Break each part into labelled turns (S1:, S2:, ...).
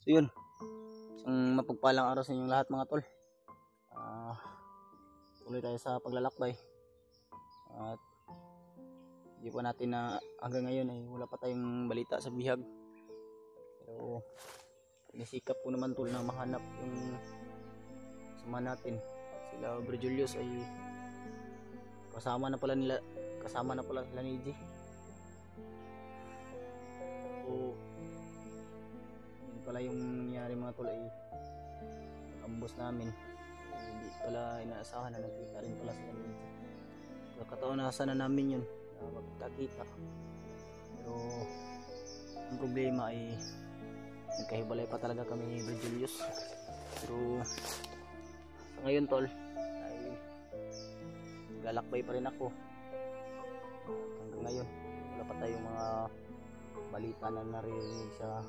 S1: So yun, isang mapagpalang araw sa inyong lahat mga tol. Tuloy tayo sa paglalakbay. At hindi pa natin na hanggang ngayon ay wala pa tayong balita sa bihag. Pero inisikap ko naman tol na mahanap yung kasama natin. Sila Bro Julius ay kasama na pala sila ni G. So yun pala yung nangyari mga tol, ay ambos namin. Hindi pala inaasahan na nagkita rin pala sila ni G. Pagkataon na sana namin yun na magkita-kita. Pero ang problema ay nagkahibalay pa talaga kami ni Bro Julius. Pero sa ngayon tol ay galakbay pa rin ako. Hanggang ngayon wala pa tayong mga balita na naririnig sa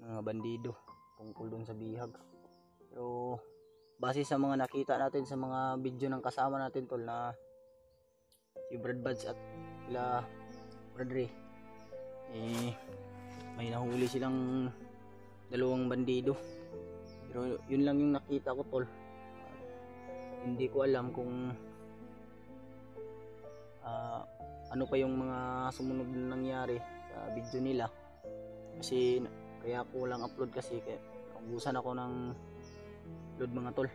S1: mga bandido tungkol dun sa bihag. Pero base sa mga nakita natin sa mga video ng kasama natin tol, na si Brad Buds at sila Brad Ray, may nahuli silang dalawang bandido. Pero yun lang yung nakita ko tol. Hindi ko alam kung ano pa yung mga sumunod na nangyari sa video nila, kasi kaya ko lang upload kasi naubusan ako ng load mga tol.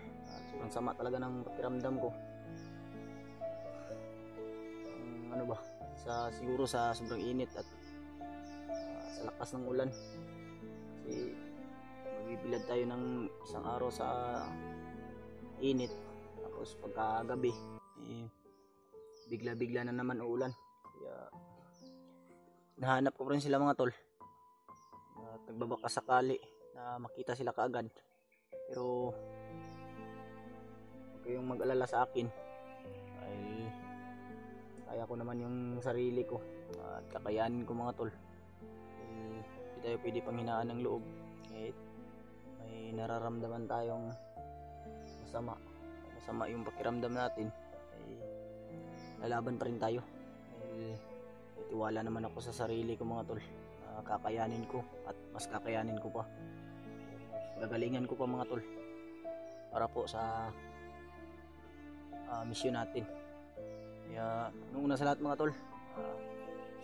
S1: Sobrang sama talaga ng pakiramdam ko. Ano ba, siguro sa sobrang init at sa lakas ng ulan, kasi magbibilad tayo ng isang araw sa init, tapos pagkagabi bigla-bigla na naman uulan. Kaya nahanap ko rin sila mga tol, at nagbabaka sakali na makita sila kaagad. Pero huwag kayong mag-alala sa akin, ay kaya ko naman yung sarili ko at kakayanin ko mga tol. Hindi tayo pwede panghinaan ng loob. Kahit may nararamdaman tayong masama yung pakiramdam natin, ay lalaban pa rin tayo. Ay tiwala naman ako sa sarili ko mga tol, kakayanin ko at mas kakayanin ko pa. Gagalingan ko pa mga tol para po sa misyon natin. Kaya nung una sa lahat mga tol,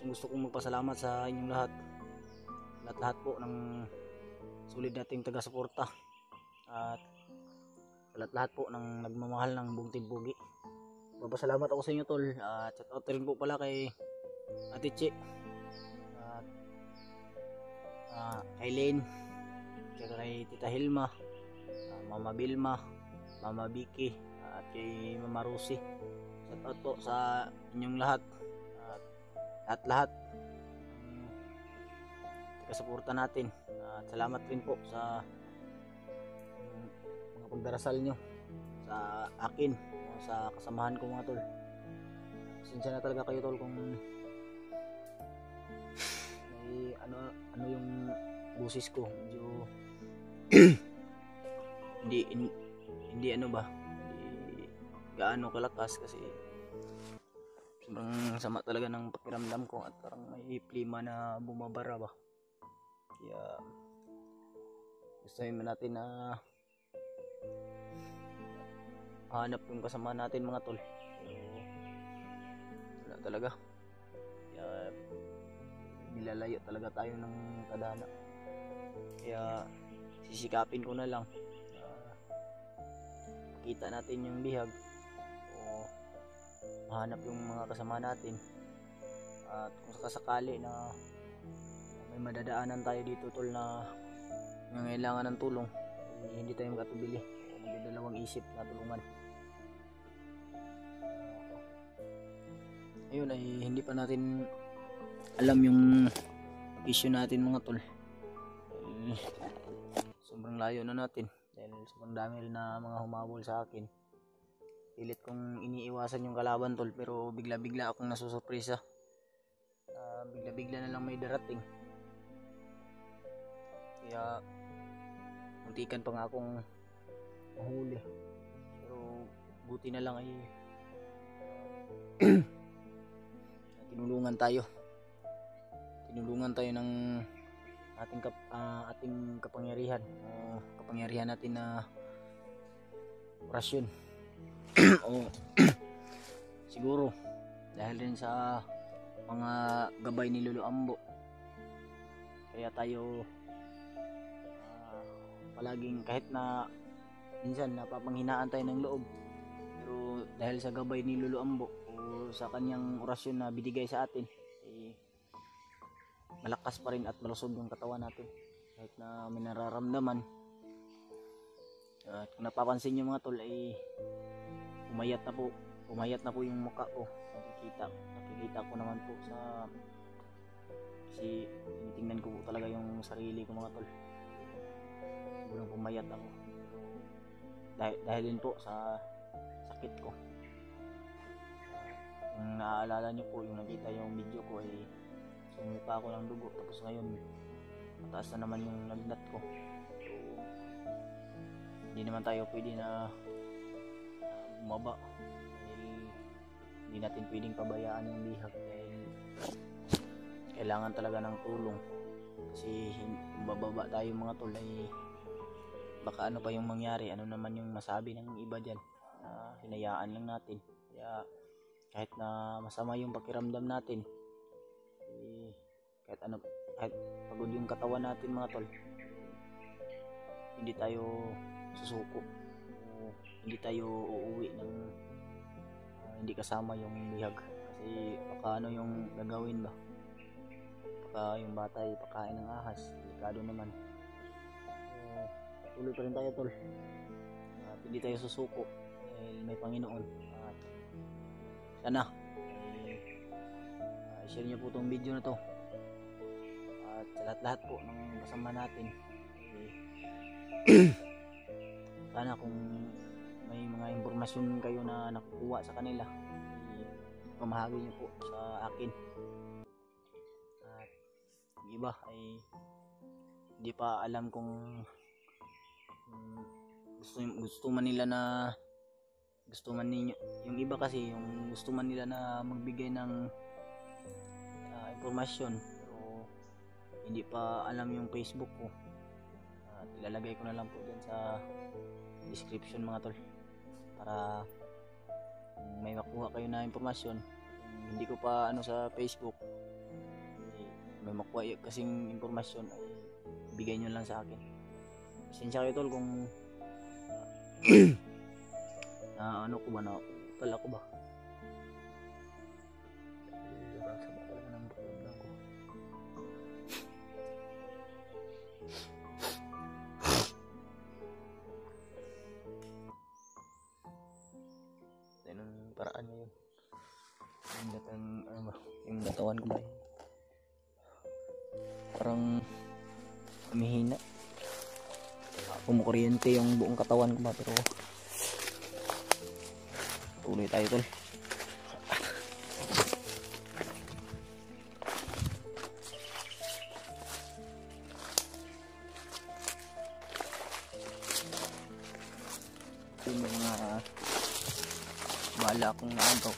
S1: gusto kong magpasalamat sa inyong lahat po ng sulit nating taga-suporta, at lahat po ng nagmamahal ng buong Team Pugi. Magpasalamat ako sa inyo tol. Shout out rin po pala kay Ate Che at kay Lane, kay Tita Hilma, Mama Bilma, Mama Vicky, at kay Mama Rosie. Shout out po sa inyong lahat, at lahat taga-suporta natin. At salamat rin po sa mga pagdarasal nyo sa akin, sa kasamahan ko mga tol. Pasensya na talaga kayo tol kung may ano yung boses ko medyo hindi gaano kalakas, kasi sobrang sama talaga ng pakiramdam ko at parang may plima na bumabara ba. Kaya gustuhin natin na hanap yung kasama natin mga tol. Wala talaga. Kaya nilalayo talaga tayo ng tadhana. Kaya sisikapin ko na lang makita natin yung bihag o mahanap yung mga kasama natin. At kung sakasakali na may madadaanan tayo dito tol na nangangailangan ng tulong, hindi tayo magkatubili o magdadalawang isip na tulungan. Ayun, ay hindi pa natin alam yung issue natin mga tol. Sobrang layo na natin dahil sobrang dami na mga humabol sa akin. Pilit kong iniiwasan yung kalaban tol, pero bigla-bigla akong nasusurpresa. Bigla-bigla na lang may darating. Kaya muntikan pa nga akong mahuli, pero buti na lang ay tinulungan tayo ng ating kapangyarihan, kapangyarihan natin na orasyon. O siguro dahil rin sa mga gabay ni Lolo Ambo, kaya tayo palaging, kahit na minsan napapanghinaan tayo ng loob, pero dahil sa gabay ni Lolo Ambo o sa kanyang orasyon na binigay sa atin, malakas pa rin at malusog yung katawan natin kahit na may nararamdaman. At kung napapansin nyo mga tol, ay pumayat na po yung mukha ko. Nakikita ko naman po kasi tinitingnan ko po talaga yung sarili ko mga tol. Siguro pumayat ako dahil din po sa sakit ko. Kung naaalala nyo po, yung nakita yung video ko, ay sumupa ako ng dugo, tapos ngayon mataas na naman yung lagnat ko. So hindi naman tayo pwede na bumaba, dahil hindi natin pwedeng pabayaan yung bihag, dahil kailangan talaga ng tulong. Kasi kung bababa tayo mga tol, ay baka ano pa yung mangyari, ano naman yung masabi ng iba dyan, na hinayaan lang natin. Kaya kahit na masama yung pakiramdam natin, kahit pagod yung katawan natin mga tol, hindi tayo susuko, hindi tayo uuwi ng hindi kasama yung bihag. Kasi baka ano yung gagawin ba, baka yung bata ay pakain ng ahas, delikado naman. So tuloy pa rin tayo tol, at hindi tayo susuko dahil may Panginoon. At sana share nyo po itong video na to, at sa lahat po ng kasama natin, sana kung may mga impormasyon kayo na nakukuha sa kanila, pamahagi nyo po sa akin. At yung iba ay hindi pa alam kung gusto man nila na yung iba kasi yung gusto man nila na magbigay ng impormasyon, pero hindi pa alam yung Facebook ko. At ilalagay ko na lang po dyan sa description mga tol, para may makuha kayo na impormasyon. Kung hindi ko pa ano sa Facebook, may makuha kasing impormasyon, ay bigay nyo lang sa akin. Pasensya kayo tol kung na ano ko ba, na pala ko ba, sama talaga ng pakiramdam ko. Anong paraan ngayon, yung katawan ko ba parang humihina, kumukuryente yung buong katawan ko ba, pero tuloy tayo tol. Yung mga bala akong naantok,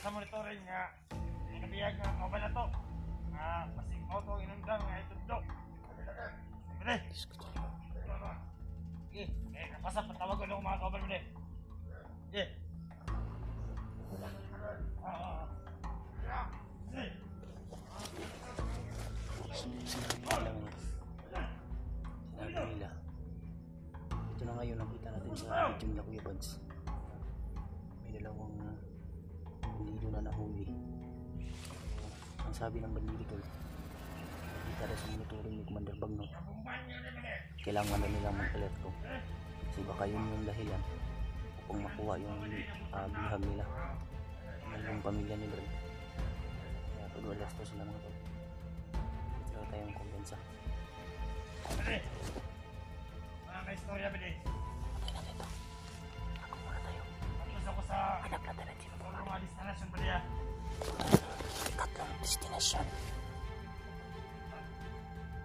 S2: sa monitoring nga inabiyag nga kauban na to. Nga pasig mo to inundang nga itudlo. Bili. Okay, kapasa patawag ko ng mga kauban mo din. Okay.
S1: Sinabi nila. Ito na ngayon nakita natin sa video nila Kuya Buds. May dalawang bandido na nahuli. Ang sabi ng bandido, nakita rin sa monitoring ni Commander Bagnot, kailangan na nilang mag-alerto kasi baka yun yung dahilan upang makuha yung bihag nila ng pamilya ni Brad. Kaya pag-alerto sila mga tol, ito tayong kumpensa.
S2: Mga istorya ba din?
S1: Ako muna tayo.
S2: Tapos ako sa
S1: Hanap natin ang sino po
S2: mga destination ba niya?
S1: ikatlong destinasyon.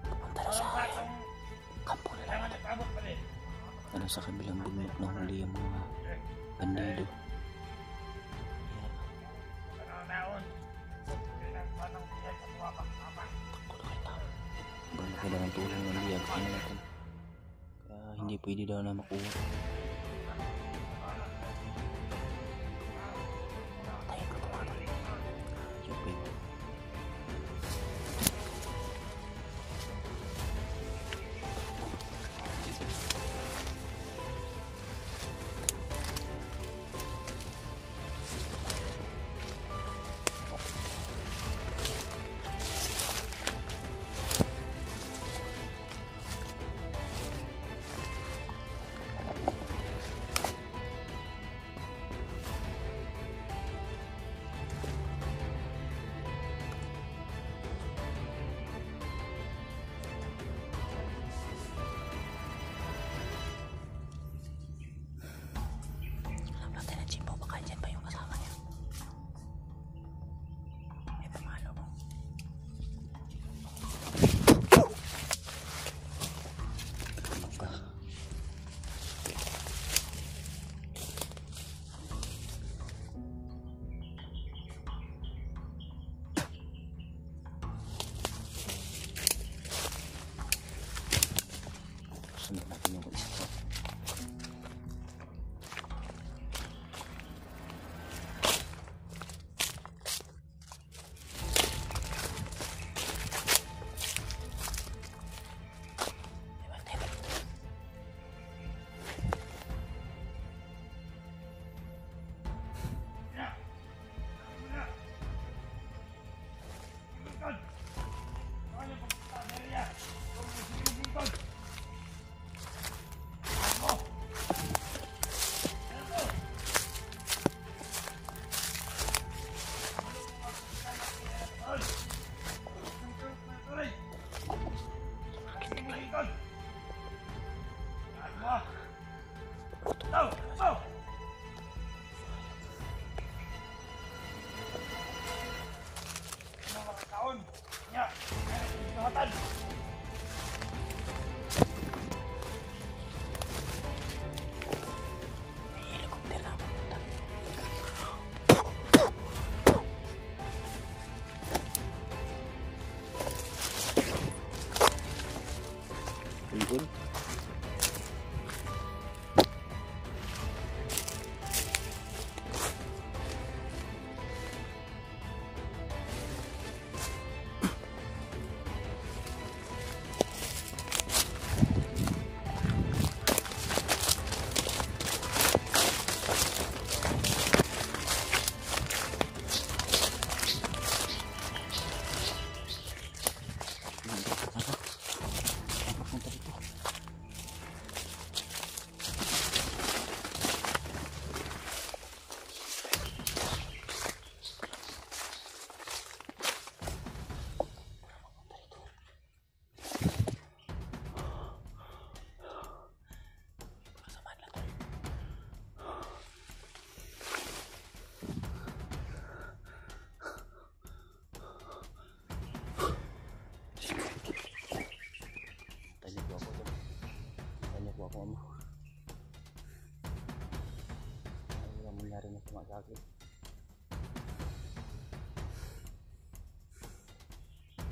S1: Pupunta na sa kampo na lang.
S2: Kailangan nagpabot ba din?
S1: Ano sa kabilang bundok na huli yung mga bandido.
S2: Ano naon? Kailangan biyag sa mga pang-ama.
S1: Baka kailangan tulong ng biyag sa natin. Kaya hindi pwede daw na makuha. Tayo ka tumatol. Yung pwede. Sunod natin yung isa. Punggol. Ano nangyari na sa mga gagawin?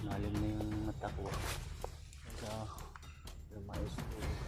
S1: Lalim na yung mata ko. Kaya lumayos ko.